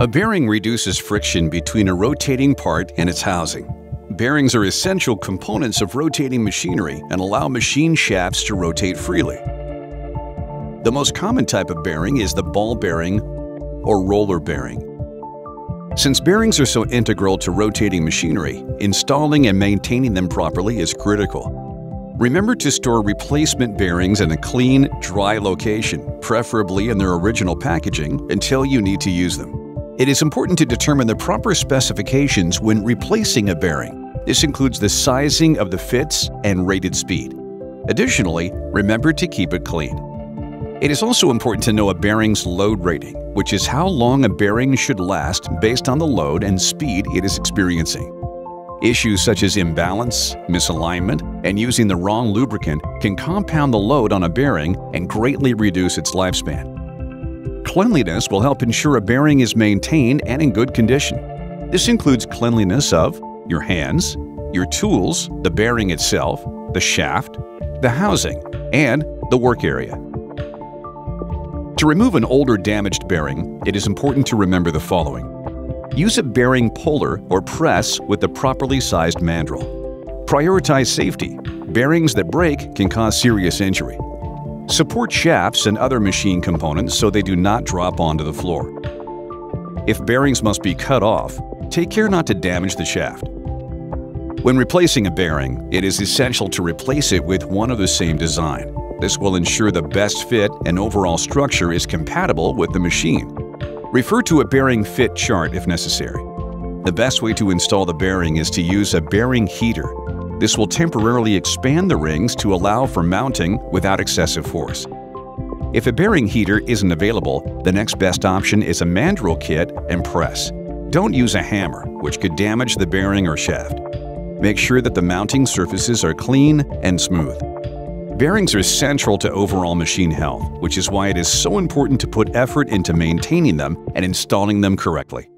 A bearing reduces friction between a rotating part and its housing. Bearings are essential components of rotating machinery and allow machine shafts to rotate freely. The most common type of bearing is the ball bearing or roller bearing. Since bearings are so integral to rotating machinery, installing and maintaining them properly is critical. Remember to store replacement bearings in a clean, dry location, preferably in their original packaging, until you need to use them. It is important to determine the proper specifications when replacing a bearing. This includes the sizing of the fits and rated speed. Additionally, remember to keep it clean. It is also important to know a bearing's load rating, which is how long a bearing should last based on the load and speed it is experiencing. Issues such as imbalance, misalignment, and using the wrong lubricant can compound the load on a bearing and greatly reduce its lifespan. Cleanliness will help ensure a bearing is maintained and in good condition. This includes cleanliness of your hands, your tools, the bearing itself, the shaft, the housing, and the work area. To remove an old or damaged bearing, it is important to remember the following. Use a bearing puller or press with the properly sized mandrel. Prioritize safety. Bearings that break can cause serious injury. Support shafts and other machine components so they do not drop onto the floor. If bearings must be cut off, take care not to damage the shaft. When replacing a bearing, it is essential to replace it with one of the same design. This will ensure the best fit and overall structure is compatible with the machine. Refer to a bearing fit chart if necessary. The best way to install the bearing is to use a bearing heater. This will temporarily expand the rings to allow for mounting without excessive force. If a bearing heater isn't available, the next best option is a mandrel kit and press. Don't use a hammer, which could damage the bearing or shaft. Make sure that the mounting surfaces are clean and smooth. Bearings are central to overall machine health, which is why it is so important to put effort into maintaining them and installing them correctly.